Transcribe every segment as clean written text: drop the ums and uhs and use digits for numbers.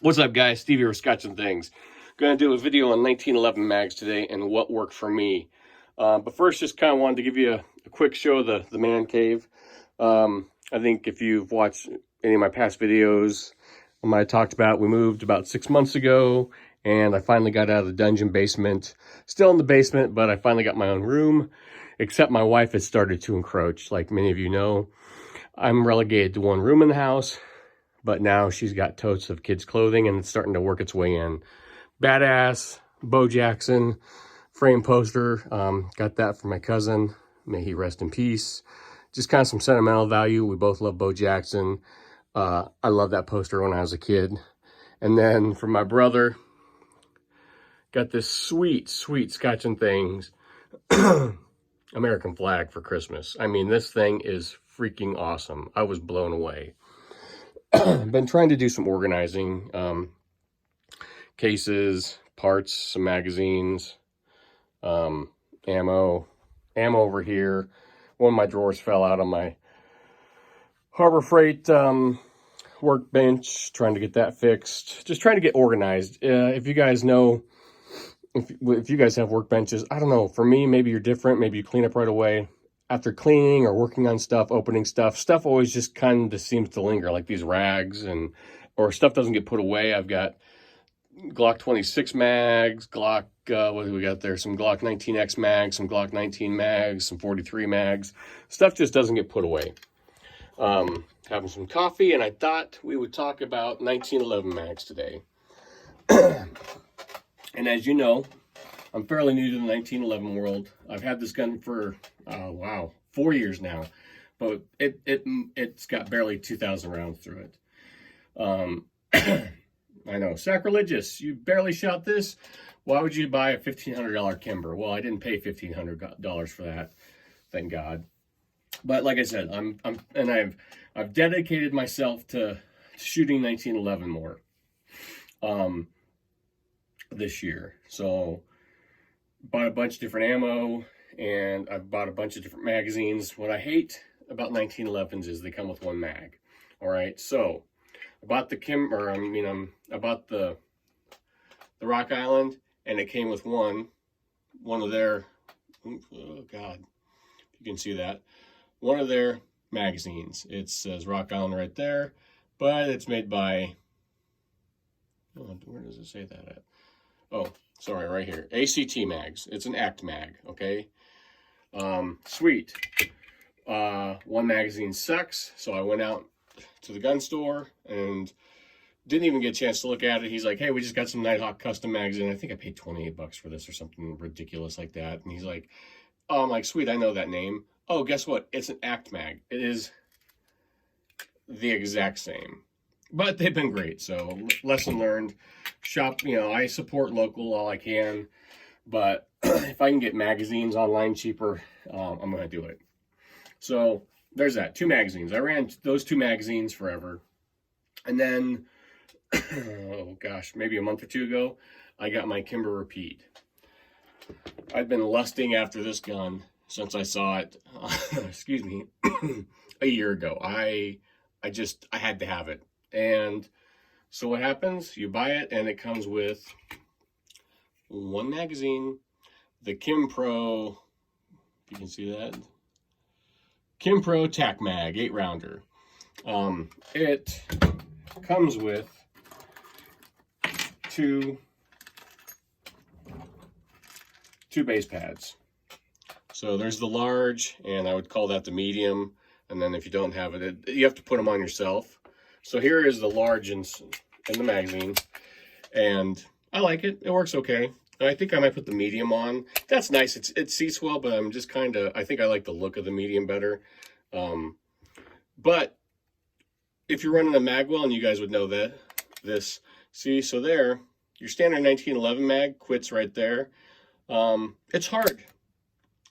What's up, guys? Steve here with Scotch and Things. Going to do a video on 1911 mags today and what worked for me. But first, just kind of wanted to give you a quick show of the man cave. I think if you've watched any of my past videos, I might have talked about we moved about 6 months ago, and I finally got out of the dungeon basement. Still in the basement, but I finally got my own room, except my wife has started to encroach. Like many of you know, I'm relegated to one room in the house. But now she's got totes of kids' clothing and it's starting to work its way in. Badass, Bo Jackson, frame poster. Got that from my cousin. May he rest in peace. Just kind of some sentimental value. We both love Bo Jackson. I love that poster when I was a kid. And then from my brother, got this sweet, sweet Scotch and Things American flag for Christmas. I mean, this thing is freaking awesome. I was blown away. I've been trying to do some organizing, cases, parts, some magazines, ammo over here. One of my drawers fell out on my Harbor Freight workbench, trying to get that fixed. Just trying to get organized. If you guys know, if you guys have workbenches, I don't know, for me, maybe you're different. Maybe you clean up right away. After cleaning or working on stuff, opening stuff always just kind of seems to linger, like these rags, or stuff doesn't get put away. I've got Glock 26 mags, Glock, what do we got there? Some Glock 19X mags, some Glock 19 mags, some 43 mags. Stuff just doesn't get put away. Having some coffee, and I thought we would talk about 1911 mags today. And as you know, I'm fairly new to the 1911 world. I've had this gun for, 4 years now, but it's got barely 2,000 rounds through it. I know, sacrilegious. You barely shot this. Why would you buy a $1,500 Kimber? Well, I didn't pay $1,500 for that, thank God. But like I said, I've dedicated myself to shooting 1911 more this year. So bought a bunch of different ammo, and I've bought a bunch of different magazines. What I hate about 1911s is they come with one mag. All right, so I bought the I bought the Rock Island, and it came with one of their, oh God, you can see that, one of their magazines. It says Rock Island right there, but it's made by, where does it say that at? Oh, sorry, right here. ACT mags. It's an ACT mag, okay? Sweet. One magazine sucks, so I went out to the gun store and didn't even get a chance to look at it. He's like, hey, we just got some Nighthawk custom magazine. I think I paid 28 bucks for this or something ridiculous like that. And he's like, oh, I'm like, sweet, I know that name. Oh, guess what? It's an ACT mag. It is the exact same. But they've been great, so lesson learned. Shop, I support local all I can, but if I can get magazines online cheaper, I'm going to do it. So there's that, 2 magazines. I ran those 2 magazines forever. And then, oh gosh, maybe a month or 2 ago, I got my Kimber Rapide. I've been lusting after this gun since I saw it, excuse me, a year ago. I had to have it. And so what happens? You buy it, and it comes with one magazine, the Kimpro, you can see that, Kimpro Tac Mag 8-rounder. It comes with two base pads. So there's the large, and I would call that the medium. And then if you don't have it, you have to put them on yourself. So here is the large in the magazine, and I like it. It works okay. I think I might put the medium on. That's nice. It seats well, but I'm just I think I like the look of the medium better. But if you're running a magwell, and you guys would know see, so there, your standard 1911 mag quits right there. It's hard.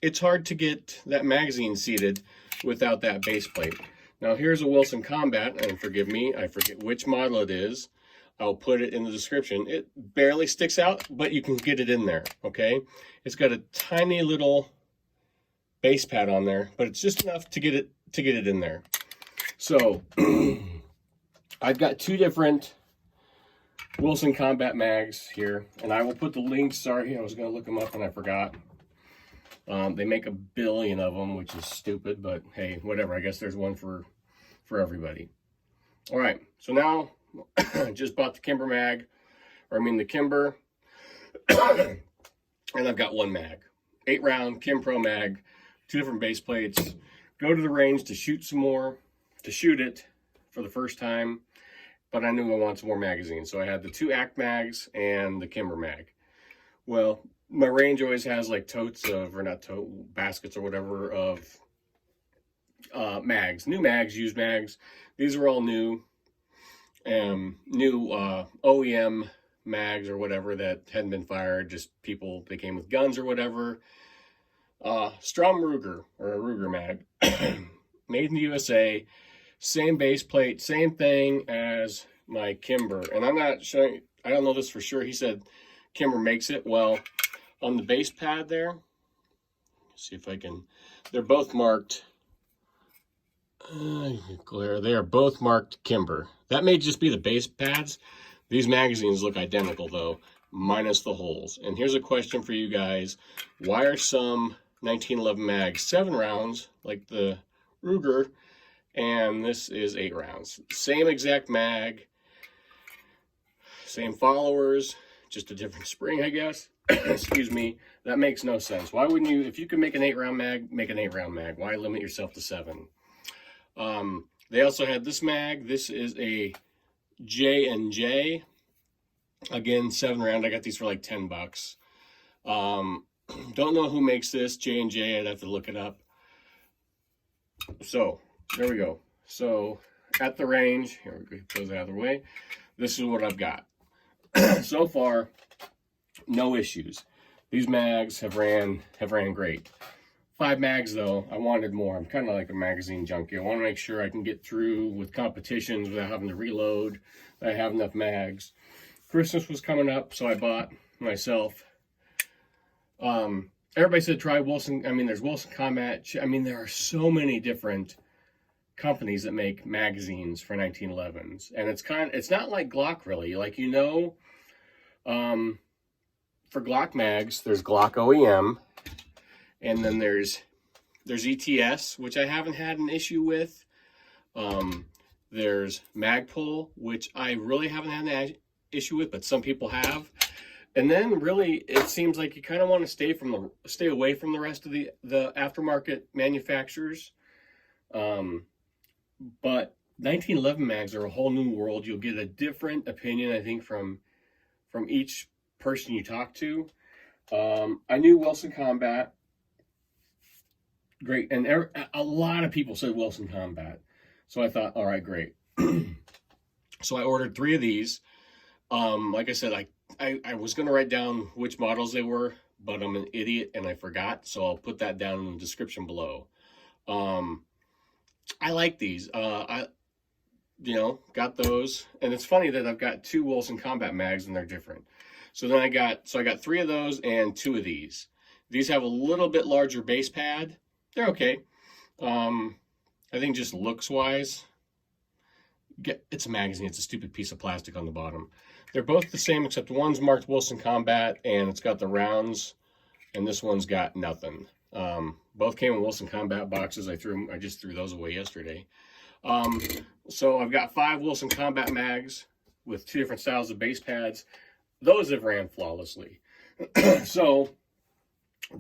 It's hard to get that magazine seated without that base plate. Now here's a Wilson Combat, and forgive me, I forget which model it is. I'll put it in the description. It barely sticks out, but you can get it in there, okay? It's got a tiny little base pad on there, but it's just enough to get it in there. So I've got 2 different Wilson Combat mags here, and I will put the links. Sorry, I was going to look them up and I forgot. They make a billion of them, which is stupid, but hey, whatever. I guess there's one for everybody. All right, so now I just bought the Kimber mag, or I mean the Kimber, and I've got one mag, 8-round Kim Pro mag, 2 different base plates. Go to the range to shoot some more, to shoot it for the first time, but I knew I wanted some more magazines, so I had the 2 ACT mags and the Kimber mag. Well, my range always has like totes of, or not tote, baskets or whatever of mags, new mags, used mags. These are all new, new OEM mags or whatever that hadn't been fired, just people, they came with guns or whatever. Strom Ruger, or a Ruger mag, made in the USA, same base plate, same thing as my Kimber. And I'm not showing, I don't know this for sure. He said Kimber makes it. Well, on the base pad there, see if I can, they're both marked, glare, they are both marked Kimber. That may just be the base pads. These magazines look identical though, minus the holes. And here's a question for you guys. Why are some 1911 mags 7 rounds, like the Ruger, and this is 8 rounds? Same exact mag, same followers, just a different spring, I guess. Excuse me. That makes no sense. Why wouldn't you, if you can make an 8-round mag, make an 8-round mag? Why limit yourself to 7? They also had this mag. This is a J&J. Again, 7-round. I got these for like $10. Don't know who makes this, J&J. I'd have to look it up. So, there we go. So, at the range, here we go, goes out of the way. This is what I've got. So far, no issues. These mags have ran great. 5 mags though, I wanted more. I'm kind of like a magazine junkie. I want to make sure I can get through with competitions without having to reload, that I have enough mags. Christmas was coming up, so I bought myself. Everybody said try Wilson. I mean, there's Wilson Combat. I mean, there are so many different companies that make magazines for 1911s, and it's not like Glock really. Like, you know, for Glock mags, there's Glock OEM, and then there's ETS, which I haven't had an issue with. There's Magpul, which I really haven't had an issue with, but some people have. And then really, it seems like you kind of want to stay away from the rest of the aftermarket manufacturers. But 1911 mags are a whole new world. You'll get a different opinion, I think, from each person you talk to. I knew Wilson Combat. Great. And a lot of people said Wilson Combat. So I thought, all right, great. So I ordered 3 of these. Like I said, I was going to write down which models they were, but I'm an idiot and I forgot. So I'll put that down in the description below. I like these. I got those. And it's funny that I've got 2 Wilson Combat mags and they're different. So then I got 3 of those and 2 of these. These have a little bit larger base pad. They're okay. I think just looks wise, it's a magazine. It's a stupid piece of plastic on the bottom. They're both the same, except one's marked Wilson Combat and it's got the rounds, and this one's got nothing. Both came in Wilson Combat boxes. I just threw those away yesterday. So I've got 5 Wilson Combat mags with 2 different styles of base pads. Those have ran flawlessly. So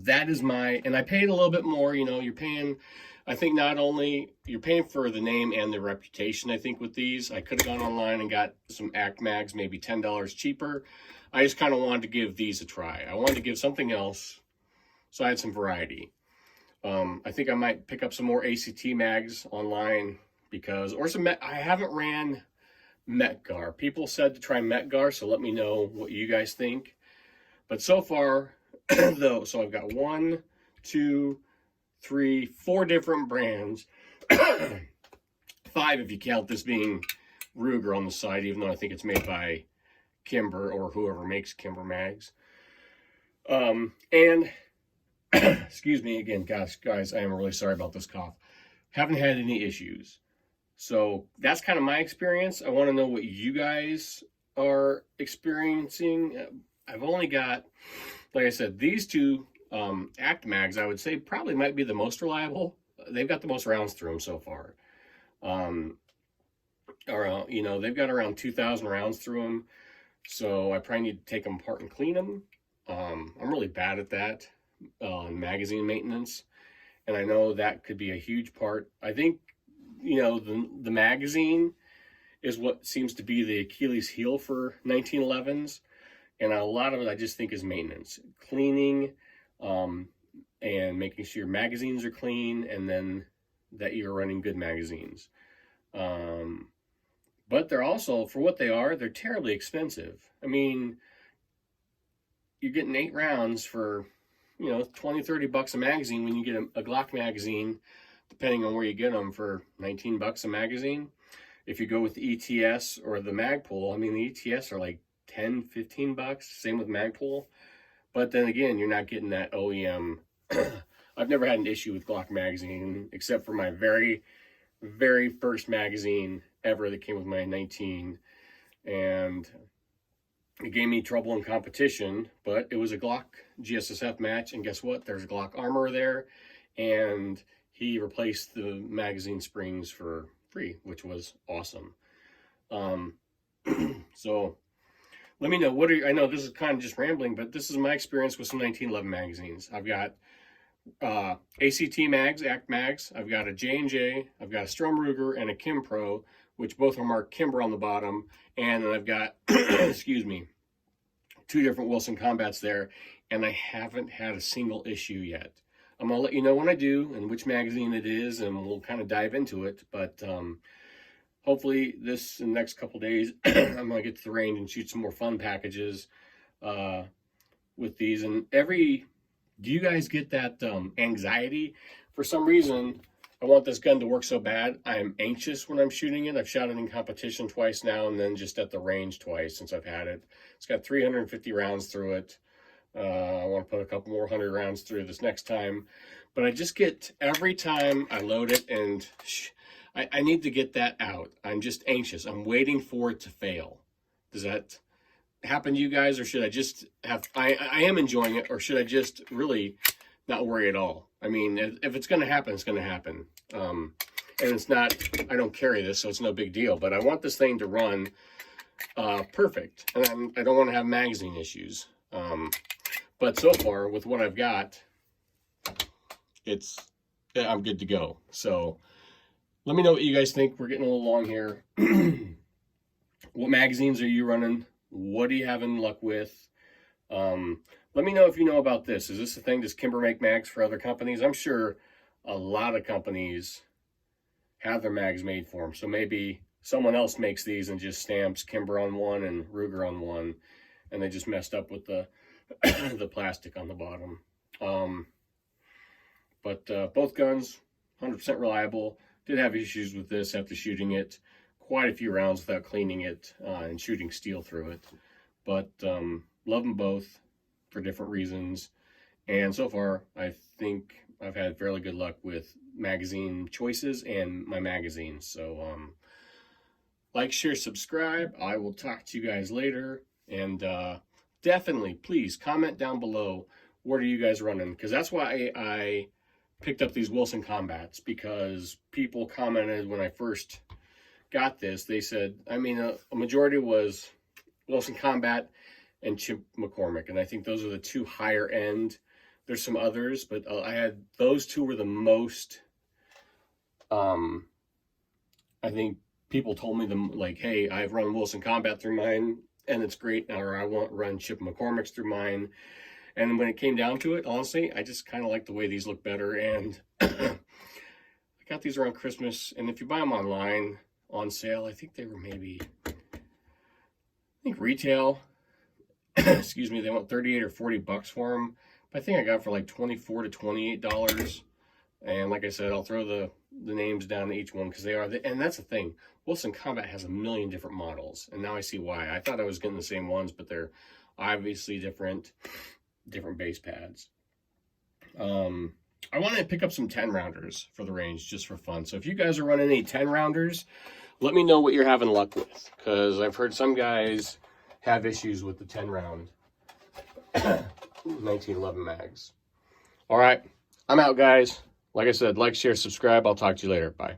that is and I paid a little bit more. You know, you're paying, I think not only, you're paying for the name and the reputation, I think, with these. I could have gone online and got some ACT mags, maybe $10 cheaper. I just kind of wanted to give these a try. I wanted to give something else, so I had some variety. I think I might pick up some more ACT mags online because, or some, I haven't ran Metgar. People said to try Metgar, so let me know what you guys think. But so far, though, so I've got 1, 2, 3, 4 different brands. 5 if you count this being Ruger on the side, even though I think it's made by Kimber or whoever makes Kimber mags. And excuse me again, guys, I am really sorry about this cough. Haven't had any issues. So that's kind of my experience. I want to know what you guys are experiencing, I've only got, like I said, these two Act mags, I would say probably might be the most reliable. They've got the most rounds through them so far. You know, they've got around 2,000 rounds through them. So I probably need to take them apart and clean them. I'm really bad at that magazine maintenance. And I know that could be a huge part. I think, you know, the magazine is what seems to be the Achilles heel for 1911s. And a lot of it I just think is maintenance. Cleaning and making sure your magazines are clean, and then that you're running good magazines. But they're also, for what they are, they're terribly expensive. I mean, you're getting 8 rounds for, you know, 20, 30 bucks a magazine when you get a Glock magazine, depending on where you get them, for 19 bucks a magazine. If you go with the ETS or the Magpul, I mean, the ETS are like 10, 15 bucks, same with Magpul. But then again, you're not getting that OEM. I've never had an issue with Glock magazine, except for my very, very first magazine ever that came with my 19. And it gave me trouble in competition, but it was a Glock GSSF match, and guess what? There's a Glock armor there, and he replaced the magazine springs for free, which was awesome. So let me know, I know this is kind of just rambling, but this is my experience with some 1911 magazines. I've got ACT mags, ACT mags. I've got a J&J, I've got a Strom Ruger, and a Kim Pro, which both are marked Kimber on the bottom. And then I've got, excuse me, 2 different Wilson Combats there, and I haven't had a single issue yet. I'm going to let you know when I do and which magazine it is, and we'll kind of dive into it. But hopefully in the next couple days, I'm going to get to the range and shoot some more fun packages with these. And do you guys get that anxiety? For some reason, I want this gun to work so bad. I'm anxious when I'm shooting it. I've shot it in competition twice now, and then just at the range twice since I've had it. It's got 350 rounds through it. I want to put a couple more 100 rounds through this next time. But I just get, every time I load it, and I need to get that out. I'm just anxious. I'm waiting for it to fail. Does that happen to you guys, or should I just have, I am enjoying it, or should I just really not worry at all? I mean, if it's going to happen, it's going to happen. And it's not, I don't carry this, so it's no big deal, but I want this thing to run perfect, and I don't want to have magazine issues. But so far, with what I've got, I'm good to go. So let me know what you guys think. We're getting a little long here. What magazines are you running? What are you having luck with? Let me know if you know about this. Is this a thing? Does Kimber make mags for other companies? I'm sure a lot of companies have their mags made for them. So maybe someone else makes these and just stamps Kimber on one and Ruger on one, and they just messed up with the the plastic on the bottom. But both guns, 100% reliable. Did have issues with this after shooting it quite a few rounds without cleaning it and shooting steel through it. But love them both for different reasons. And so far, I think I've had fairly good luck with magazine choices and my magazines. So like, share, subscribe. I will talk to you guys later. And definitely, please comment down below, what are you guys running? Because that's why I picked up these Wilson Combats, because people commented when I first got this. They said, I mean, a majority was Wilson Combat and Chip McCormick, and I think those are the 2 higher end. There's some others, but I had those 2 were the most. I think people told me them, like, hey, I've run Wilson Combat through mine and it's great, or I won't run Chip McCormick's through mine. And when it came down to it, honestly, I just kind of like the way these look better. And I got these around Christmas, and if you buy them online on sale, I think they were maybe, I think retail, excuse me, they want 38 or 40 bucks for them. But I think I got for like $24 to $28. And like I said, I'll throw the names down to each one, because they are, and that's the thing. Wilson Combat has a million different models, and now I see why. I thought I was getting the same ones, but they're obviously different base pads. I want to pick up some 10 rounders for the range, just for fun. So if you guys are running any 10 rounders, Let me know what you're having luck with, because I've heard some guys have issues with the 10 round 1911 mags. All right, I'm out, guys. Like I said, like, share, subscribe. I'll talk to you later. Bye.